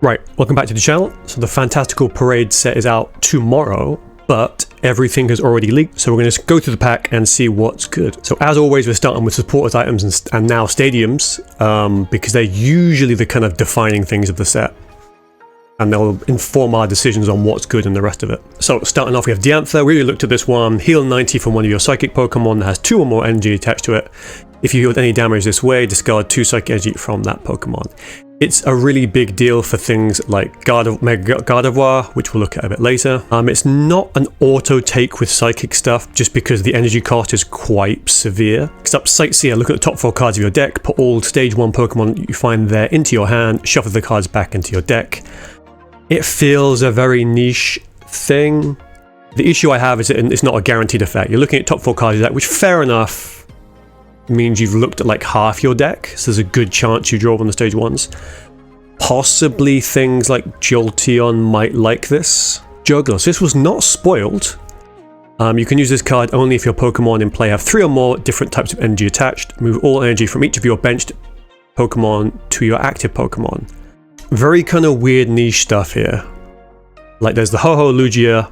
Right, welcome back to the channel. So the Fantastical Parade set is out tomorrow, but everything has already leaked, so we're going to go through the pack and see what's good. So as always, we're starting with supporters items and now stadiums, because they're usually the kind of defining things of the set. And they'll inform our decisions on what's good and the rest of it. So starting off, we have Diantha. We really looked at this one. Heal 90 from one of your psychic Pokemon that has 2 or more energy attached to it. If you healed any damage this way, discard 2 psychic energy from that Pokemon. It's a really big deal for things like Mega Gardevoir, which we'll look at a bit later. It's not an auto take with psychic stuff, just because the energy cost is quite severe. Except Sightseer, look at the top 4 cards of your deck, put all stage 1 Pokemon you find there into your hand, shuffle the cards back into your deck. It feels a very niche thing. The issue I have is that it's not a guaranteed effect. You're looking at top 4 cards of your deck, which fair enough means you've looked at like half your deck, so there's a good chance you draw on the stage 1s. Possibly things like Jolteon might like this. Juggler, so this was not spoiled. You can use this card only if your Pokemon in play have 3 or more different types of energy attached. Move all energy from each of your benched Pokemon to your active Pokemon. Very kind of weird niche stuff here. Like there's the Ho-Ho Lugia,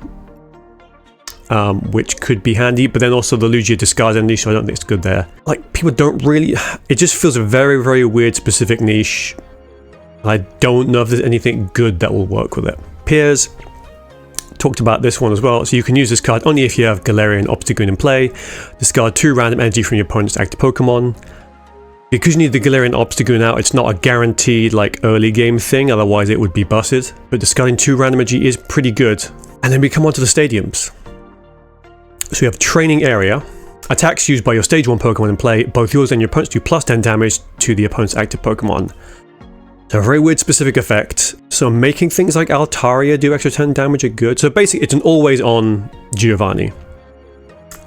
which could be handy, but then also the Lugia discards energy, so I don't think it's good there. Like, people don't really... It just feels a very, very weird specific niche. I don't know if there's anything good that will work with it. Peers, talked about this one as well. So you can use this card only if you have Galarian Obstagoon in play. Discard 2 random energy from your opponent's active Pokemon. Because you need the Galarian Obstagoon out, it's not a guaranteed like early game thing, otherwise it would be busted. But discarding 2 random energy is pretty good. And then we come on to the stadiums. So you have Training Area. Attacks used by your stage 1 Pokemon in play, both yours and your opponent's do plus 10 damage to the opponent's active Pokemon. So a very weird specific effect. So making things like Altaria do extra 10 damage are good. So basically it's an always on Giovanni.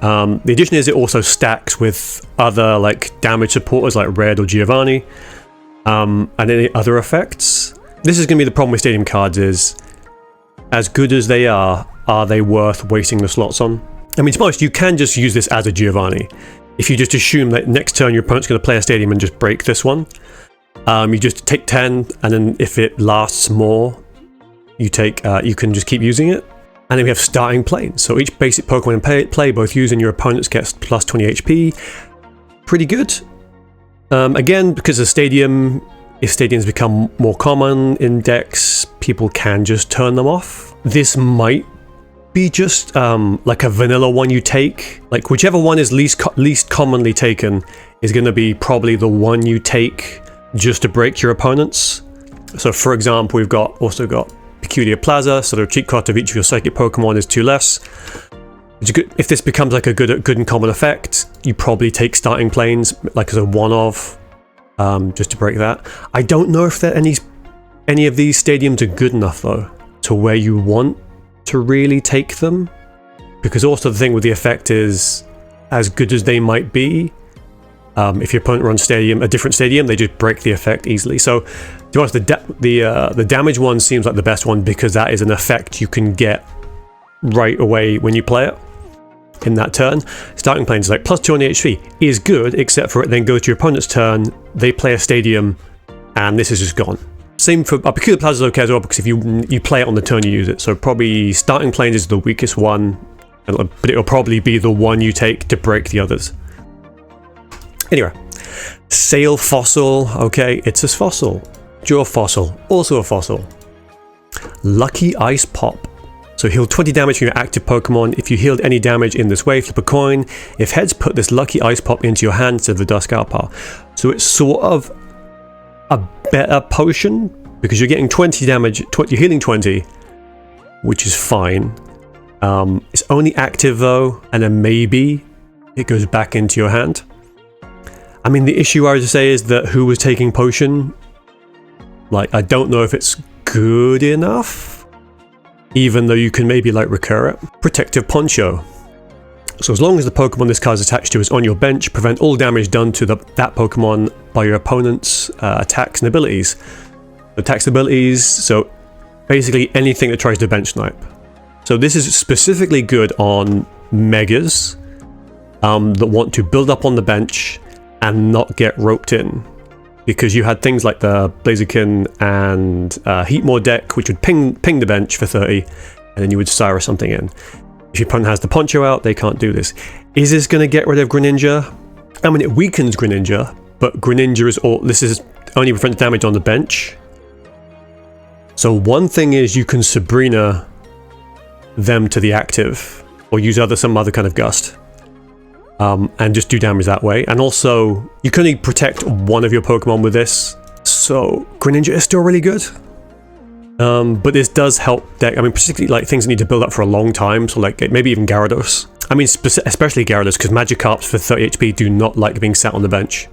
The addition is it also stacks with other like damage supporters like Red or Giovanni. And any other effects. This is going to be the problem with stadium cards is, as good as they are they worth wasting the slots on? I mean, to be honest, you can just use this as a Giovanni. If you just assume that next turn your opponent's going to play a stadium and just break this one. You just take 10, and then if it lasts more, you can just keep using it. And then we have Starting Planes. So each basic Pokemon in play, both used and your opponents gets plus 20 HP. Pretty good. Again, because of Stadium, if Stadiums become more common in decks, people can just turn them off. This might be just like a vanilla one you take. Like whichever one is least commonly taken is going to be probably the one you take just to break your opponents. So for example, we've also got Peculiar Plaza, so the cheat cost of each of your psychic Pokemon is 2 less. If this becomes like a good and common effect, you probably take Starting Planes like as a one-off, just to break that. I don't know if any of these stadiums are good enough though to where you want to really take them, because also the thing with the effect is, as good as they might be, if your opponent runs a different stadium, they just break the effect easily. So, to be honest, the damage one seems like the best one because that is an effect you can get right away when you play it in that turn. Starting Planes is like plus 200 HP is good, except for it then goes to your opponent's turn, they play a stadium, and this is just gone. Same for Peculiar Plaza is okay as well, because if you play it on the turn you use it. So probably Starting Planes is the weakest one, but it'll probably be the one you take to break the others. Anyway, Sail Fossil, okay, it's a fossil. Draw Fossil, also a fossil. Lucky Ice Pop. So heal 20 damage from your active Pokemon. If you healed any damage in this way, flip a coin. If heads, put this Lucky Ice Pop into your hand instead of the Dusk Alpar. So it's sort of a better potion, because you're getting 20 damage, you're healing 20, which is fine. It's only active though, and then maybe it goes back into your hand. I mean, the issue I would say is that who was taking potion, like, I don't know if it's good enough, even though you can maybe like recur it. Protective Poncho. So as long as the Pokemon this card is attached to is on your bench, prevent all damage done to that Pokemon by your opponent's attacks and abilities. Attacks and abilities, so basically anything that tries to bench snipe. So this is specifically good on Megas that want to build up on the bench and not get roped in. because you had things like the Blaziken and Heatmore deck, which would ping the bench for 30, and then you would Cyrus something in. If your opponent has the Poncho out, they can't do this. Is this going to get rid of Greninja? I mean, it weakens Greninja, but Greninja is all. This is only prevents damage on the bench. So one thing is you can Sabrina them to the active, or use some other kind of gust, and just do damage that way. And also, you can only protect one of your Pokemon with this, so Greninja is still really good. But this does help deck. I mean, particularly like things that need to build up for a long time, so like maybe even Gyarados. I mean, especially Gyarados, because Magikarps for 30 HP do not like being sat on the bench.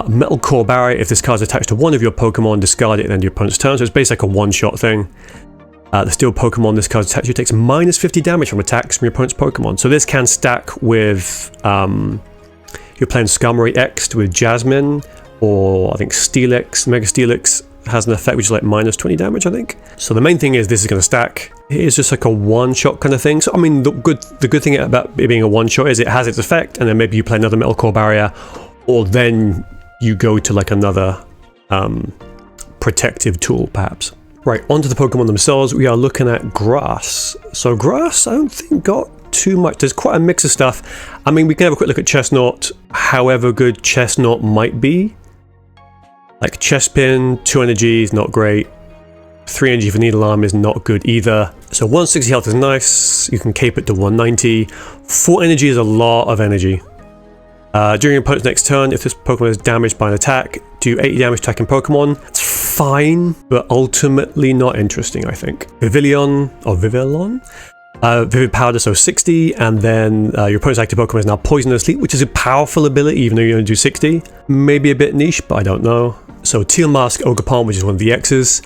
Metal Core Barrier, if this card is attached to one of your Pokemon, discard it at the end of your opponent's turn, so it's basically like a one-shot thing. The Steel Pokemon this card is attached to takes minus 50 damage from attacks from your opponent's Pokemon. So this can stack with, you're playing Skarmory X with Jasmine, or I think Steelix, Mega Steelix has an effect which is like minus 20 damage, I think. So the main thing is this is going to stack. It is just like a one-shot kind of thing. So I mean, the good thing about it being a one-shot is it has its effect, and then maybe you play another Metal Core Barrier, or then you go to like another protective tool, perhaps. Right, onto the Pokemon themselves, we are looking at Grass. So Grass, I don't think got too much. There's quite a mix of stuff. I mean, we can have a quick look at Chestnut, however good Chestnut might be. Like Chespin, 2 energy is not great. 3 energy for Needle Arm is not good either. So 160 health is nice, you can cape it to 190. 4 energy is a lot of energy. During your opponent's next turn, if this Pokemon is damaged by an attack, do 80 damage to attacking Pokemon. It's fine, but ultimately not interesting, I think. Vivillon, Vivid Powder, so 60, and then your opponent's active Pokemon is now Poisonous Sleep, which is a powerful ability, even though you only do 60. Maybe a bit niche, but I don't know. So Teal Mask, Ogerpon, which is one of the X's.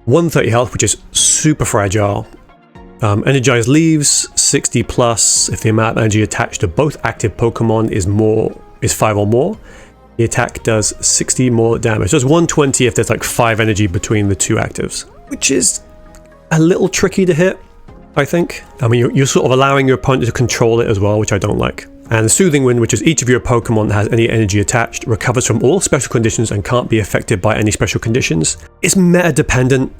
130 health, which is super fragile. Energized Leaves, 60 plus. If the amount of energy attached to both active Pokemon is 5 or more, the attack does 60 more damage. So it's 120 if there's like 5 energy between the two actives, which is a little tricky to hit, I think. I mean, you're sort of allowing your opponent to control it as well, which I don't like. And Soothing Wind, which is each of your Pokemon that has any energy attached, recovers from all special conditions and can't be affected by any special conditions. It's meta dependent.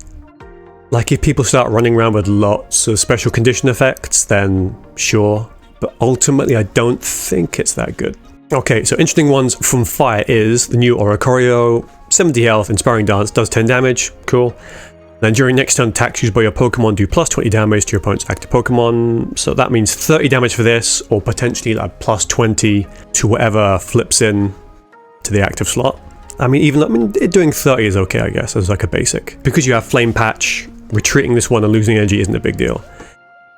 Like if people start running around with lots of special condition effects, then sure. But ultimately, I don't think it's that good. Okay, so interesting ones from Fire is the new Oricorio, 70 health, Inspiring Dance, does 10 damage, cool. Then during next turn attacks used by your Pokemon do plus 20 damage to your opponent's active Pokemon. So that means 30 damage for this, or potentially like plus 20 to whatever flips in to the active slot. I mean, doing 30 is okay, I guess, as like a basic. Because you have Flame Patch, retreating this one and losing energy isn't a big deal.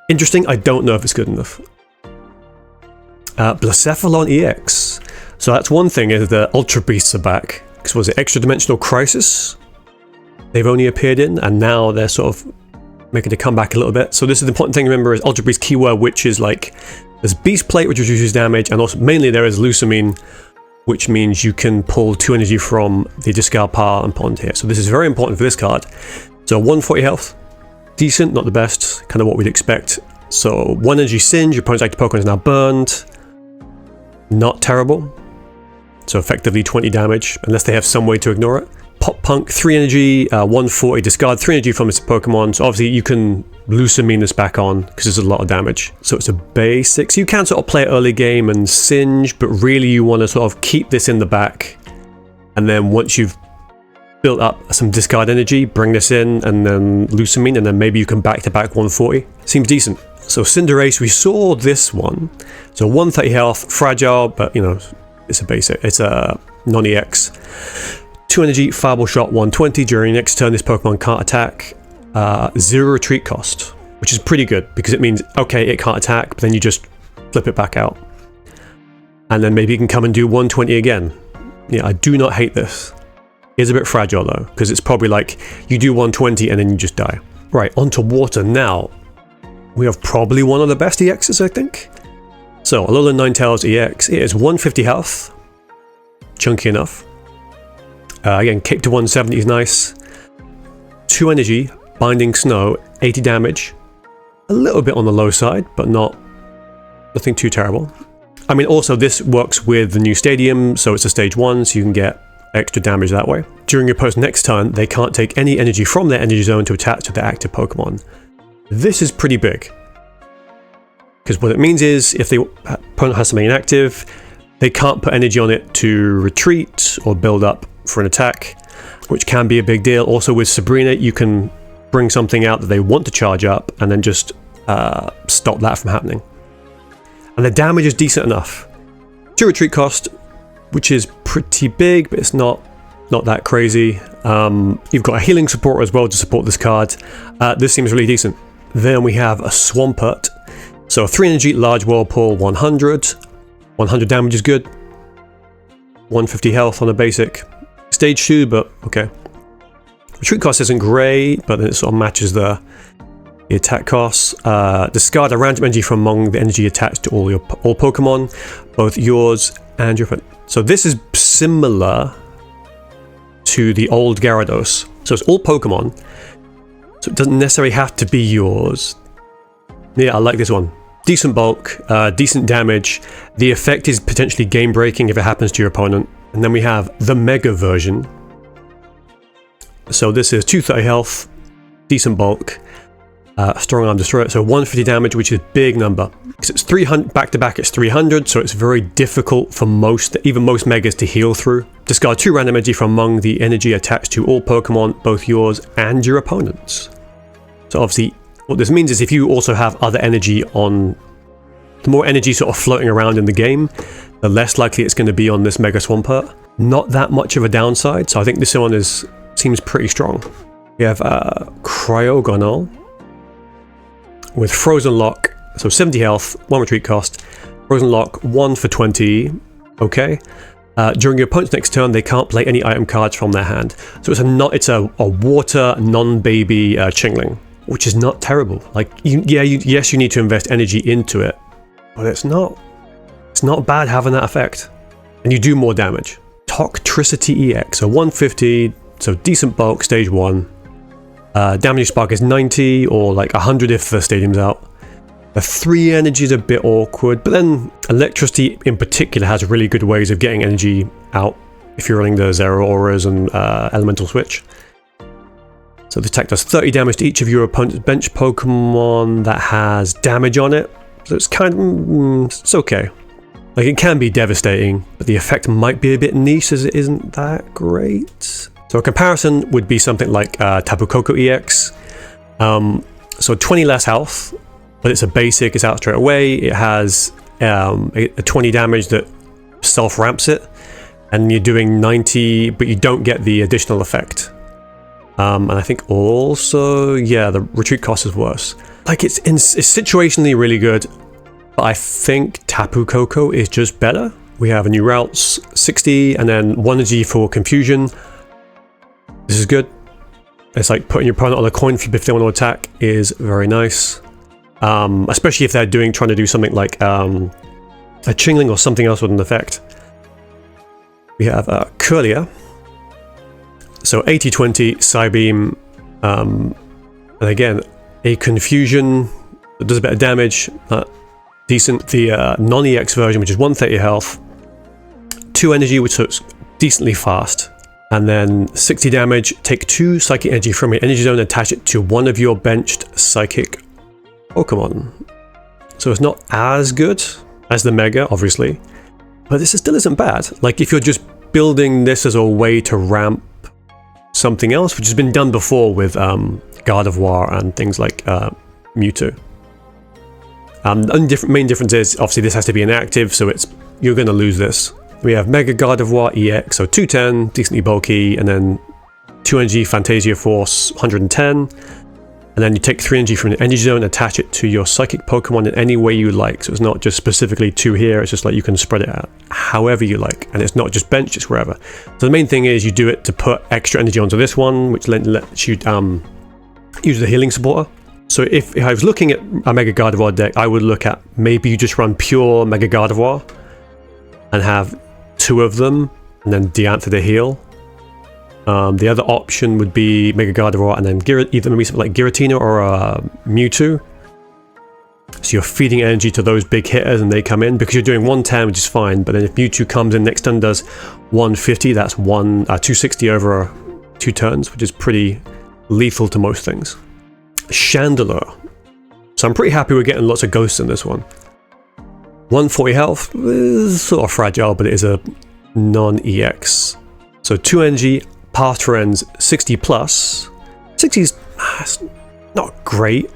Interesting, I don't know if it's good enough. Blacephalon EX. So that's one thing, is the Ultra Beasts are back. Because was it Extra Dimensional Crisis? They've only appeared in, and now they're sort of making a comeback a little bit. So this is the important thing to remember, is Ultra Beast keyword, which is like, there's Beast Plate, which reduces damage, and also mainly there is Lusamine, which means you can pull 2 energy from the discard pile and put onto here. So this is very important for this card. So 140 health, decent, not the best, kind of what we'd expect. So 1 energy Singe, your opponent's active Pokemon is now burned. Not terrible. So effectively 20 damage, unless they have some way to ignore it. Pop Punk, 3 energy, 140, discard 3 energy from its Pokemon. So obviously you can Lusamine this back on, because there's a lot of damage. So it's a basic. So you can sort of play it early game and Singe, but really you want to sort of keep this in the back. And then once you've built up some discard energy, bring this in, and then Lusamine, and then maybe you can back-to-back 140. Seems decent. So Cinderace, we saw this one. So 130 health, fragile, but you know, it's a basic. It's a non-EX. 2 energy, Fireball Shot, 120. During next turn, this Pokemon can't attack. 0 retreat cost, which is pretty good, because it means, okay, it can't attack, but then you just flip it back out. And then maybe you can come and do 120 again. Yeah, I do not hate this. It's a bit fragile though, because it's probably like, you do 120 and then you just die. Right, onto Water now. We have probably one of the best EXs, I think. So, Alolan Ninetales EX, it is 150 health. Chunky enough. Again, cape to 170 is nice. 2 energy, Binding Snow, 80 damage. A little bit on the low side, but nothing too terrible. I mean, also this works with the new stadium, so it's a stage 1, so you can get extra damage that way. During your opponent's next turn, they can't take any energy from their energy zone to attach to their active Pokemon. This is pretty big. Because what it means is, if the opponent has something inactive, they can't put energy on it to retreat or build up for an attack, which can be a big deal. Also with Sabrina, you can bring something out that they want to charge up and then just stop that from happening. And the damage is decent enough. 2 retreat cost, which is pretty big, but it's not that crazy. You've got a healing support as well to support this card. This seems really decent. Then we have a Swampert. So 3 energy, large whirlpool, 100. 100 damage is good. 150 health on a basic. Stage 2, but okay. Retreat cost isn't great, but then it sort of matches the attack costs. Discard a random energy from among the energy attached to all Pokemon, both yours and your friend. So this is similar to the old Gyarados. So it's all Pokemon, so it doesn't necessarily have to be yours. Yeah, I like this one. Decent bulk, decent damage. The effect is potentially game breaking if it happens to your opponent. And then we have the Mega version. So this is 230 health, decent bulk, strong arm destroyer. So 150 damage, which is a big number. Because it's 300 back to back, it's 300, so it's very difficult for even most Megas to heal through. Discard 2 random energy from among the energy attached to all Pokemon, both yours and your opponent's. So obviously, what this means is if you also have other energy on, the more energy sort of floating around in the game, the less likely it's going to be on this Mega Swampert. Not that much of a downside, so I think this one seems pretty strong. We have Cryogonal with Frozen Lock, so 70 health, 1 retreat cost. Frozen Lock, 1 for 20, okay. During your opponent's next turn, they can't play any item cards from their hand. So it's a water non-baby Chingling, which is not terrible. Like, yes, you need to invest energy into it, but it's not bad having that effect. And you do more damage. Toxtricity EX, so 150, so decent bulk, stage 1. Damage spark is 90, or like 100 if the stadium's out. The 3 energy is a bit awkward, but then electricity in particular has really good ways of getting energy out if you're running the Zero Auras and Elemental Switch. So the attack does 30 damage to each of your opponent's bench Pokemon that has damage on it. So it's kind of, it's okay. Like, it can be devastating, but the effect might be a bit niche as it isn't that great. So a comparison would be something like Tapu Koko EX. So 20 less health, but it's a basic, it's out straight away. It has a 20 damage that self-ramps it, and you're doing 90, but you don't get the additional effect. And I think also, yeah, the retreat cost is worse. Like, it's situationally really good, but I think Tapu Koko is just better. We have a new routes, 60, and then 1 energy for confusion. This is good. It's like putting your opponent on a coin flip if they want to attack is very nice. Especially if they're trying to do something like a Chingling or something else with an effect. We have Curlia. So 80-20, Psybeam, and again, a Confusion that does a bit of damage, decent. The non-EX version, which is 130 health, 2 energy, which looks decently fast, and then 60 damage. Take 2 psychic energy from your energy zone and attach it to one of your benched psychic Pokemon. So it's not as good as the Mega, obviously, but this still isn't bad. Like, if you're just building this as a way to ramp something else, which has been done before with Gardevoir and things like Mewtwo. The main difference is, obviously, this has to be inactive, so you're going to lose this. We have Mega Gardevoir EX, so 210, decently bulky, and then 2 energy Fantasia Force, 110. And then you take 3 energy from the energy zone, attach it to your psychic Pokemon in any way you like. So it's not just specifically 2 here, it's just like you can spread it out however you like. And it's not just bench, it's wherever. So the main thing is you do it to put extra energy onto this one, which lets you use the healing supporter. So if I was looking at a Mega Gardevoir deck, I would look at maybe you just run pure Mega Gardevoir and have 2 of them, and then Diantha to heal. The other option would be Mega Gardevoir and then either maybe something like Giratina or Mewtwo. So you're feeding energy to those big hitters and they come in because you're doing 110, which is fine. But then if Mewtwo comes in next turn and does 150, that's 260 over 2 turns, which is pretty lethal to most things. Chandelure. So I'm pretty happy we're getting lots of ghosts in this one. 140 health is sort of fragile, but it is a non-EX. So 2 energy, path friends, 60 plus. 60 is not great.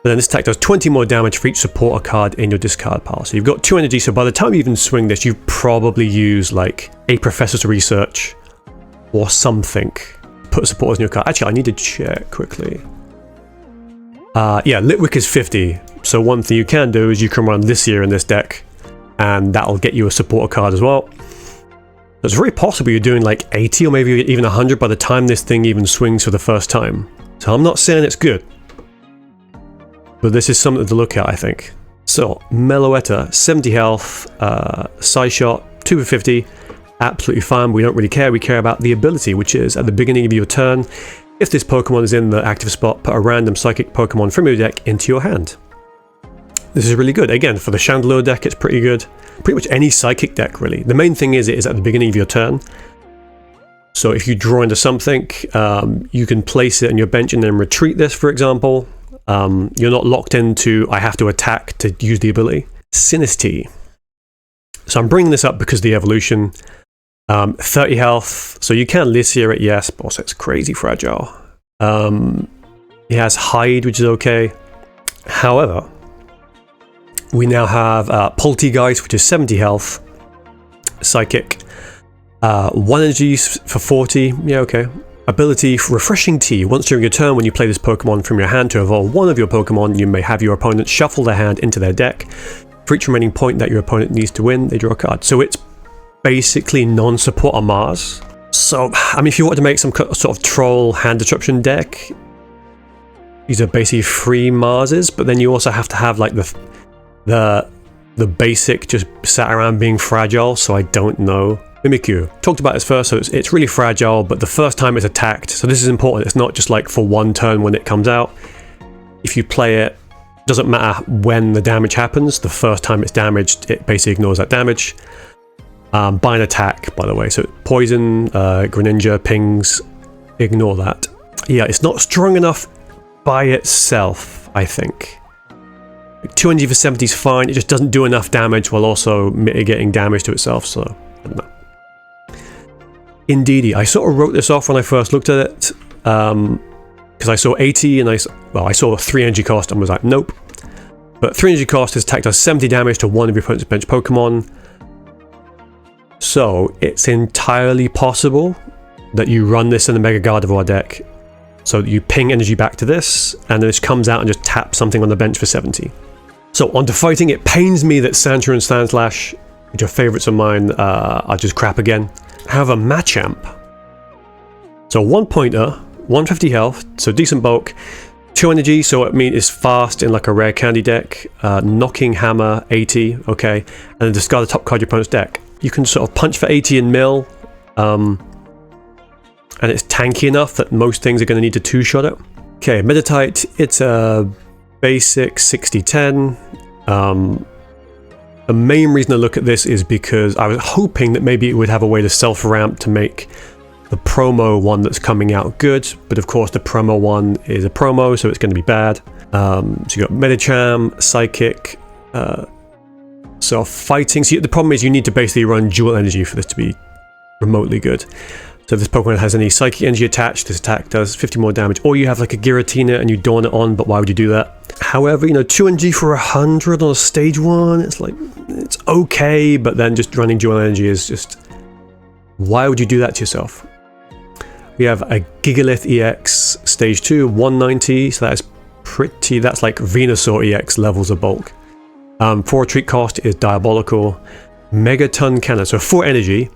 But then this attack does 20 more damage for each supporter card in your discard pile. So you've got 2 energy, so by the time you even swing this, you've probably used like a Professor's Research or something. Put supporters in your card. Actually, I need to check quickly. Yeah, Litwick is 50. So one thing you can do is you can run this year in this deck, and that'll get you a supporter card as well. It's very possible you're doing like 80 or maybe even 100 by the time this thing even swings for the first time. So I'm not saying it's good, but this is something to look at, I think. So, Meloetta, 70 health, Side Shot, 2 for 50, absolutely fine. We don't really care. We care about the ability, which is at the beginning of your turn, if this Pokemon is in the active spot, put a random Psychic Pokemon from your deck into your hand. This is really good. Again, for the Chandelure deck, it's pretty good. Pretty much any Psychic deck, really. The main thing is it is at the beginning of your turn. So if you draw into something, you can place it on your bench and then retreat this, for example. You're not locked into, I have to attack to use the ability. Sinistea. So I'm bringing this up because of the evolution. 30 health, so you can Lysia it, yes, but also it's crazy fragile. It has Hide, which is okay. However, we now have Poltegeist, which is 70 health. Psychic. 1 energy for 40, yeah, okay. Ability, Refreshing Tea. Once during your turn, when you play this Pokemon from your hand to evolve one of your Pokemon, you may have your opponent shuffle their hand into their deck. For each remaining point that your opponent needs to win, they draw a card. So it's basically non-supporter Mars. So, I mean, if you want to make some sort of troll hand disruption deck, these are basically free Marses, but then you also have to have like the basic just sat around being fragile, so I don't know. Mimikyu. Talked about this first, so it's really fragile, but the first time it's attacked, so this is important, it's not just like for one turn when it comes out. If you play it, doesn't matter when the damage happens, the first time it's damaged, it basically ignores that damage. By an attack, by the way, so poison, Greninja, pings, ignore that. Yeah, it's not strong enough by itself, I think. 200 for 70 is fine, it just doesn't do enough damage while also mitigating damage to itself, so I don't know. Indeedee, I sort of wrote this off when I first looked at it, because I saw 80 and I saw 3 energy cost and was like, nope. But 3 energy cost is attack does 70 damage to one of your opponent's bench Pokemon. So it's entirely possible that you run this in the Mega Gardevoir deck, so that you ping energy back to this, and then this comes out and just taps something on the bench for 70. So on to fighting, it pains me that Santa and Sandslash, which are favourites of mine, are just crap again. However, Machamp. So 1 pointer, 150 health, so decent bulk, 2 energy, so it means it's fast in like a rare candy deck, knocking hammer, 80, okay, and then discard the top card of your opponent's deck. You can sort of punch for 80 in mill, and it's tanky enough that most things are going to need to 2-shot it. Okay, Meditite, it's a basic 60-10. The main reason I look at this is because I was hoping that maybe it would have a way to self-ramp to make the promo one that's coming out good, but of course the promo one is a promo, so it's going to be bad. So you got Medicham, Psychic, so fighting. So the problem is you need to basically run dual energy for this to be remotely good. So if this Pokemon has any Psychic energy attached, this attack does 50 more damage, or you have like a Giratina and you dawn it on, but why would you do that? However, you know, 2 energy for 100 on stage 1, it's like, it's okay, but then just running dual energy is just, why would you do that to yourself? We have a Gigalith EX stage 2, 190, so that is pretty, that's like Venusaur EX levels of bulk. 4 retreat cost is diabolical. Megaton Cannon, so 4 energy.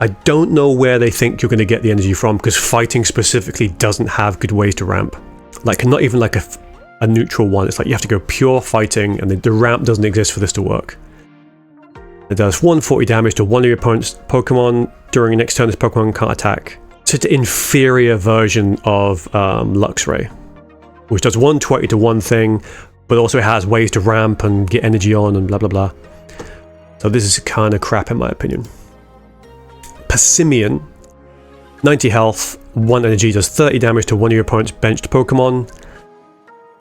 I don't know where they think you're going to get the energy from, because fighting specifically doesn't have good ways to ramp. Like, not even like a neutral one. It's like you have to go pure fighting, and the ramp doesn't exist for this to work. It does 140 damage to one of your opponent's Pokemon. During your next turn, this Pokemon can't attack. So it's an inferior version of Luxray, which does 120 to one thing, but also it has ways to ramp and get energy on and blah blah blah. So this is kind of crap in my opinion. Persimmon, 90 health, 1 energy, does 30 damage to one of your opponent's benched Pokemon,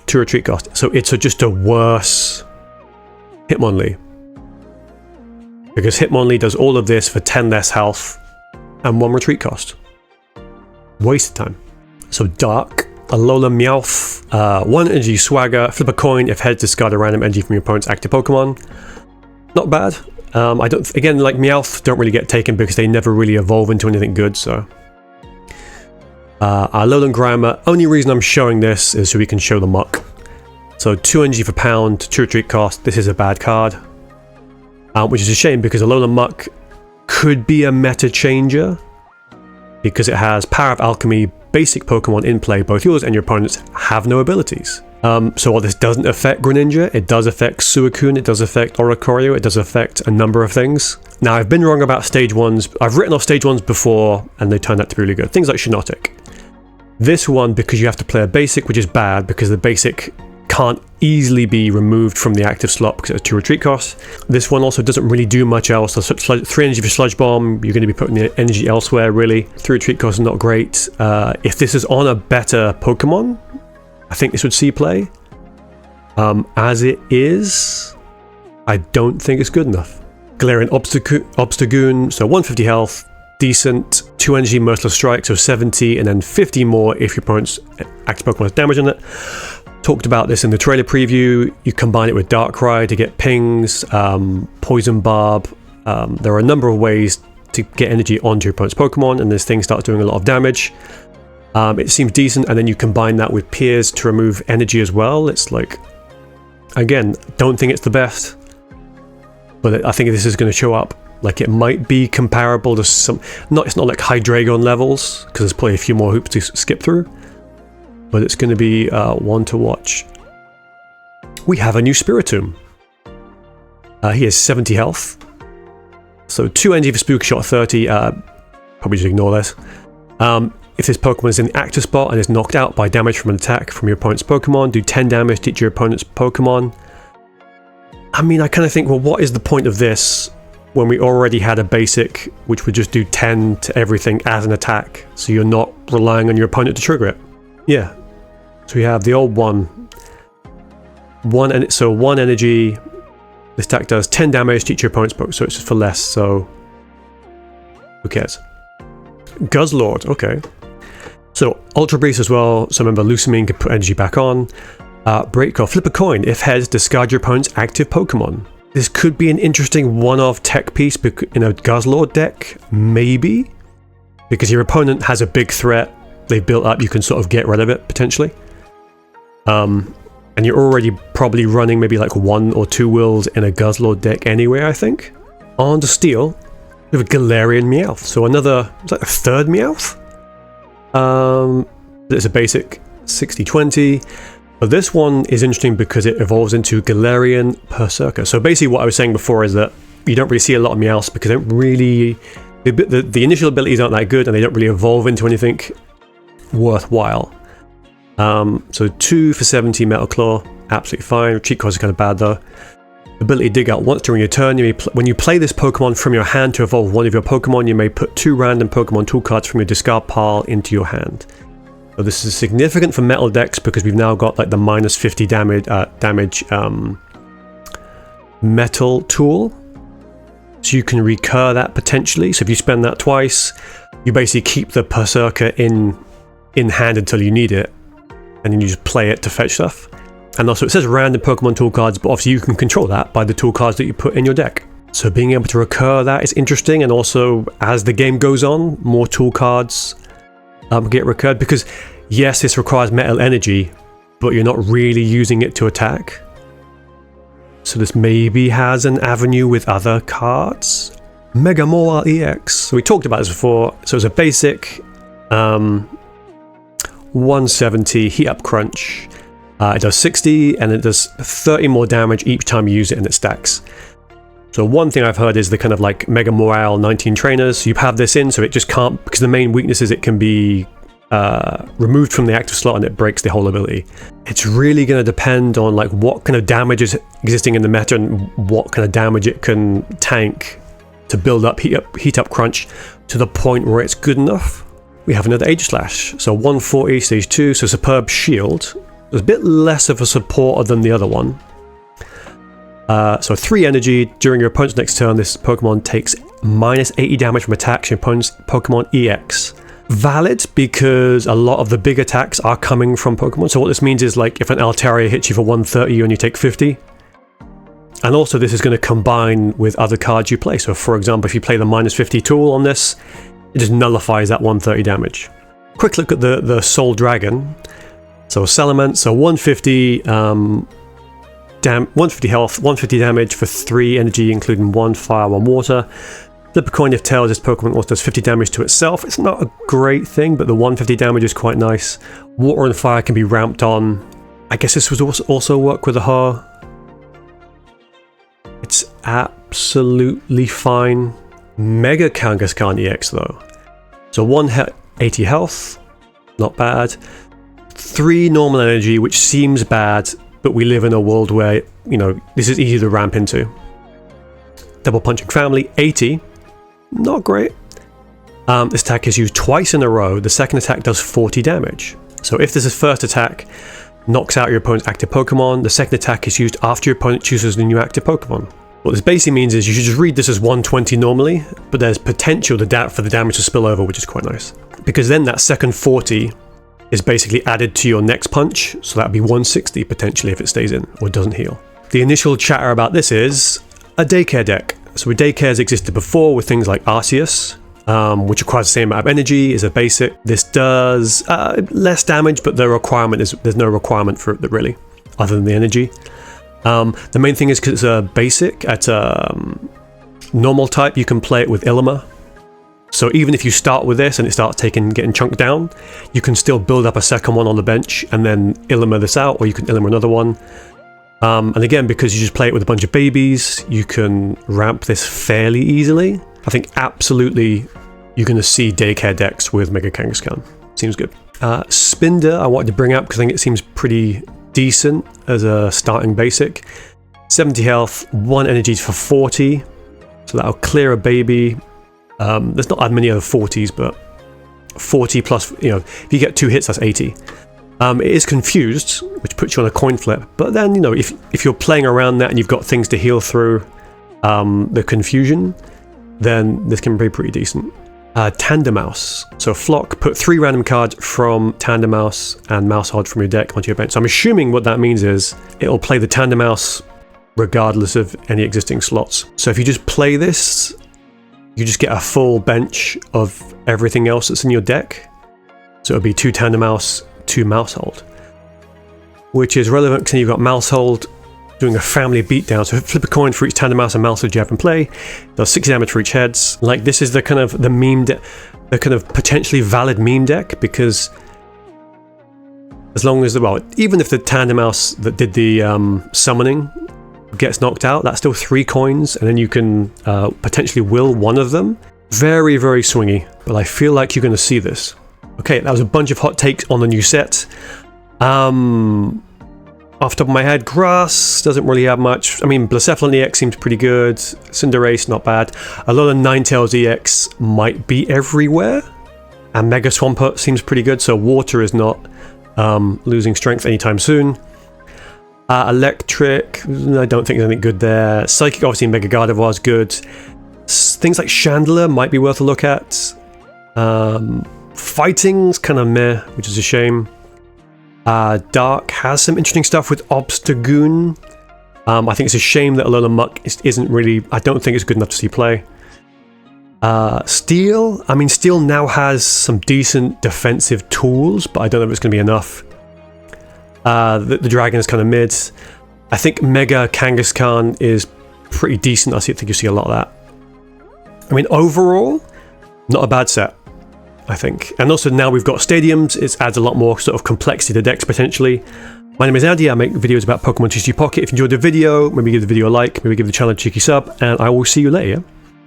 2 retreat cost. So it's just a worse Hitmonlee. Because Hitmonlee does all of this for 10 less health and 1 retreat cost. Wasted time. So Dark, Alola Meowth, 1 energy Swagger, flip a coin, if heads discard a random energy from your opponent's active Pokemon. Not bad. I don't, again, like Meowth don't really get taken because they never really evolve into anything good, so. Alolan Grimer, only reason I'm showing this is so we can show the muck. So 2 energy for pound, 2 retreat cost, this is a bad card. Which is a shame because Alolan Muck could be a meta changer because it has Power of Alchemy, basic Pokemon in play, both yours and your opponents have no abilities. So while this doesn't affect Greninja, it does affect Suicune, it does affect Oricorio, it does affect a number of things. Now I've been wrong about stage 1s, I've written off stage 1s before and they turned out to be really good. Things like Shiinotic. This one, because you have to play a basic, which is bad because the basic can't easily be removed from the active slot because it's 2 retreat costs. This one also doesn't really do much else. So 3 energy for Sludge Bomb, you're going to be putting the energy elsewhere really. 3 retreat costs is not great. If this is on a better Pokemon, I think this would see play. As it is, I don't think it's good enough. Galarian Obstagoon, so 150 health, decent. 2 energy Merciless Strike, so 70, and then 50 more if your opponent's active Pokemon has damage on it. Talked about this in the trailer preview. You combine it with Darkrai to get pings, Poison Barb. There are a number of ways to get energy onto your opponent's Pokemon, and this thing starts doing a lot of damage. It seems decent, and then you combine that with Piers to remove energy as well. It's like, again, don't think it's the best, but I think this is going to show up. Like, it might be comparable to some, it's not like Hydreigon levels, because there's probably a few more hoops to skip through, but it's going to be one to watch. We have a new Spiritomb. He has 70 health, so 2 energy for Spooky Shot, 30, probably just ignore this. If this Pokemon is in the active spot and is knocked out by damage from an attack from your opponent's Pokemon, do 10 damage to each of your opponent's Pokemon. I mean, I kind of think, well, what is the point of this when we already had a basic which would just do 10 to everything as an attack, so you're not relying on your opponent to trigger it? Yeah. So we have the old one. 1 energy. This attack does 10 damage to each of your opponent's Pokemon, so it's just for less, so who cares? Guzzlord, okay. So Ultra Beast as well, so remember Lusamine can put energy back on. Breakoff, flip a coin. If heads, discard your opponent's active Pokemon. This could be an interesting one-off tech piece in a Guzzlord deck, maybe? Because your opponent has a big threat they've built up, you can sort of get rid of it, potentially. And you're already probably running maybe like 1 or 2 wills in a Guzzlord deck anyway, I think. On to Steel, we have a Galarian Meowth, so another, is that a third Meowth? It's a basic 60-20. But this one is interesting because it evolves into Galarian Berserker. So basically what I was saying before is that you don't really see a lot of Meowths because they don't really... The initial abilities aren't that good and they don't really evolve into anything worthwhile. So 2 for 70 Metal Claw, absolutely fine. Retreat cost is kind of bad though. Ability Dig Out once during your turn. When you play this Pokemon from your hand to evolve one of your Pokemon, you may put 2 random Pokemon tool cards from your discard pile into your hand. So this is significant for metal decks because we've now got like the minus 50 damage metal tool. So you can recur that potentially. So if you spend that twice, you basically keep the Berserker in hand until you need it, and then you just play it to fetch stuff. And also it says random Pokemon tool cards, but obviously you can control that by the tool cards that you put in your deck. So being able to recur that is interesting, and also as the game goes on, more tool cards get recurred, because yes, this requires metal energy, but you're not really using it to attack. So this maybe has an avenue with other cards. Mega Mawile EX. So we talked about this before. So it's a basic 170 heat up crunch. It does 60 and it does 30 more damage each time you use it, and it stacks. So one thing I've heard is the kind of like Mega Mawile 19 trainers. You have this in, so it just can't, because the main weakness is it can be removed from the active slot and it breaks the whole ability. It's really going to depend on like what kind of damage is existing in the meta and what kind of damage it can tank to build up, heat up crunch to the point where it's good enough. We have another Aegislash, so 140 stage 2, so superb shield. It's a bit less of a supporter than the other one. So 3 energy. During your opponent's next turn, this Pokemon takes minus 80 damage from attacks your opponent's Pokemon EX. Valid because a lot of the big attacks are coming from Pokemon. So what this means is like if an Altaria hits you for 130, you only take 50. And also this is going to combine with other cards you play. So for example, if you play the minus 50 tool on this, it just nullifies that 130 damage. Quick look at the Soul Dragon. So Salamence, so 150 150 health, 150 damage for 3 energy, including 1 fire, 1 water. Flip a coin if tails, this Pokemon also does 50 damage to itself. It's not a great thing, but the 150 damage is quite nice. Water and fire can be ramped on. I guess this would also work with a Ho. It's absolutely fine. Mega Kangaskhan EX though. So 180 health, not bad. 3 normal energy, which seems bad, but we live in a world where, you know, this is easy to ramp into. Double Punching Family, 80. Not great. This attack is used twice in a row. The second attack does 40 damage. So if this is first attack, knocks out your opponent's active Pokemon, the second attack is used after your opponent chooses a new active Pokemon. What this basically means is you should just read this as 120 normally, but there's potential for the damage to spill over, which is quite nice. Because then that second 40 is basically added to your next punch, so that'd be 160 potentially if it stays in or doesn't heal. The initial chatter about this is a daycare deck. So daycares existed before with things like Arceus, which requires the same amount of energy, is a basic. This does less damage, but the requirement is there's no requirement for it really, other than the energy. The main thing is because it's a basic at normal type, you can play it with Illimer. So even if you start with this and it starts getting chunked down, you can still build up a second one on the bench and then Illimer this out, or you can Illimer another one. And again, because you just play it with a bunch of babies, you can ramp this fairly easily. I think absolutely you're going to see daycare decks with Mega Kangaskhan. Seems good. Spinder I wanted to bring up because I think it seems pretty decent as a starting basic. 70 health, 1 energy for 40, so that'll clear a baby. There's not that many other 40s, but 40 plus, you know, if you get 2 hits, that's 80. It is confused, which puts you on a coin flip, but then, you know, if you're playing around that and you've got things to heal through the confusion, then this can be pretty decent. Tandemaus. So Flock, put 3 random cards from Tandemaus and Mousehold from your deck onto your bench. So I'm assuming what that means is it'll play the Tandemaus regardless of any existing slots. So if you just play this, you just get a full bench of everything else that's in your deck. So it'll be 2 Tandemaus, 2 Mousehold, which is relevant because you've got Mousehold doing a family beatdown. So flip a coin for each Tandemaus and Mousehold you have in play. Does 60 damage for each heads. Like, this is the kind of the kind of potentially valid meme deck, because as long as even if the Tandemaus that did the summoning gets knocked out, that's still 3 coins, and then you can potentially will one of them. Very, very swingy, but I feel like you're going to see this. Okay, that was a bunch of hot takes on the new set. Off the top of my head, Grass doesn't really have much. I mean, Blacephalon EX seems pretty good. Cinderace, not bad. A lot of Ninetales EX might be everywhere. And Mega Swampert seems pretty good, so Water is not losing strength anytime soon. Electric, I don't think there's anything good there. Psychic, obviously, Mega Gardevoir is good. Things like Chandler might be worth a look at. Fighting's kind of meh, which is a shame. Dark has some interesting stuff with Obstagoon. I think it's a shame that Alola Muck isn't really... I don't think it's good enough to see play. Steel? I mean, Steel now has some decent defensive tools, but I don't know if it's going to be enough. The Dragon is kind of mid. I think Mega Kangaskhan is pretty decent. I think you see a lot of that. I mean, overall, not a bad set, I think. And also now we've got stadiums, it adds a lot more sort of complexity to decks potentially. My name is Andy, I make videos about Pokemon TCG Pocket. If you enjoyed the video, maybe give the video a like, maybe give the channel a cheeky sub, and I will see you later.